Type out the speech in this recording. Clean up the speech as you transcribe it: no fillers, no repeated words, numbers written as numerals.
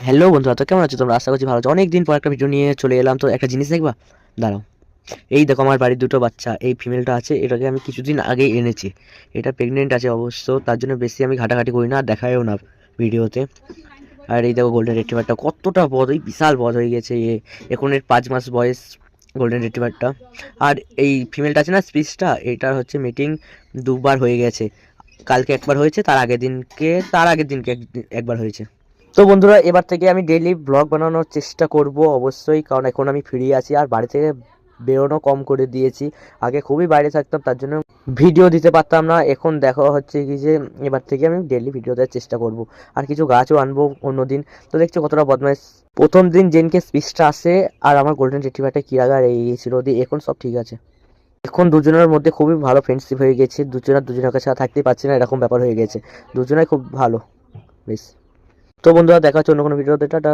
Hello বন্ধুরা, তো কেমন আছো তোমরা? আশা করছি ভালো আছো। অনেকদিন পর একটা ভিডিও নিয়ে চলে এলাম। তো একটা জিনিস দেখবা, দাঁড়াও। এই দেখো আমার বাড়ির দুটো বাচ্চা, এই ফিমেলটা আছে, এটাকে আমি কিছুদিন আগেই এনেছি। এটা প্রেগনেন্ট আছে অবশ্য, তার জন্য বেশি আমি ঘাটাঘাটি করি না আর দেখায়ও না ভিডিওতে। আর এই দেখো গোল্ডেন রিট্রিভারটা কতটা বড়, এই বিশাল বড় হয়ে গেছে। এখন এর 5 মাস বয়স গোল্ডেন রিট্রিভারটা। আর এই ফিমেলটা আছে না, স্পিচটা, এটার হচ্ছে মিটিং দুবার হয়ে গেছে। কালকে একবার হয়েছে, তার আগের দিনকে একবার হয়েছে। তো বন্ধুরা, এবার থেকে আমি ডেইলি ব্লগ বানানোর চেষ্টা করব অবশ্যই, কারণ এখন আমি ফ্রি আছি আর বাড়ি থেকে বেরোনো কম করে দিয়েছি। আগে খুবই বাইরে থাকতাম, তার জন্য ভিডিও দিতে পারতাম না। এখন দেখা হচ্ছে কি যে এবার থেকে আমি ডেইলি ভিডিও দেওয়ার চেষ্টা করব। আর কিছু গাছও আনবো অন্য দিন। তো দেখছো কতটা বদমাইশ। প্রথম দিন জেনকে স্পিচটা আসে আর আমার গোল্ডেন রিট্রিভারটা কি লাগা রেগে গিয়েছিল, দিয়ে এখন সব ঠিক আছে। এখন দুজনের মধ্যে খুবই ভালো ফ্রেন্ডশিপ হয়ে গেছে, দুজনের কাছে আর থাকতে পারছে না, এরকম ব্যাপার হয়ে গেছে। দুজনাই খুব ভালো, বেশ। তো বন্ধুরা, দেখা হচ্ছে অন্য কোনো ভিডিওতে। টাটা।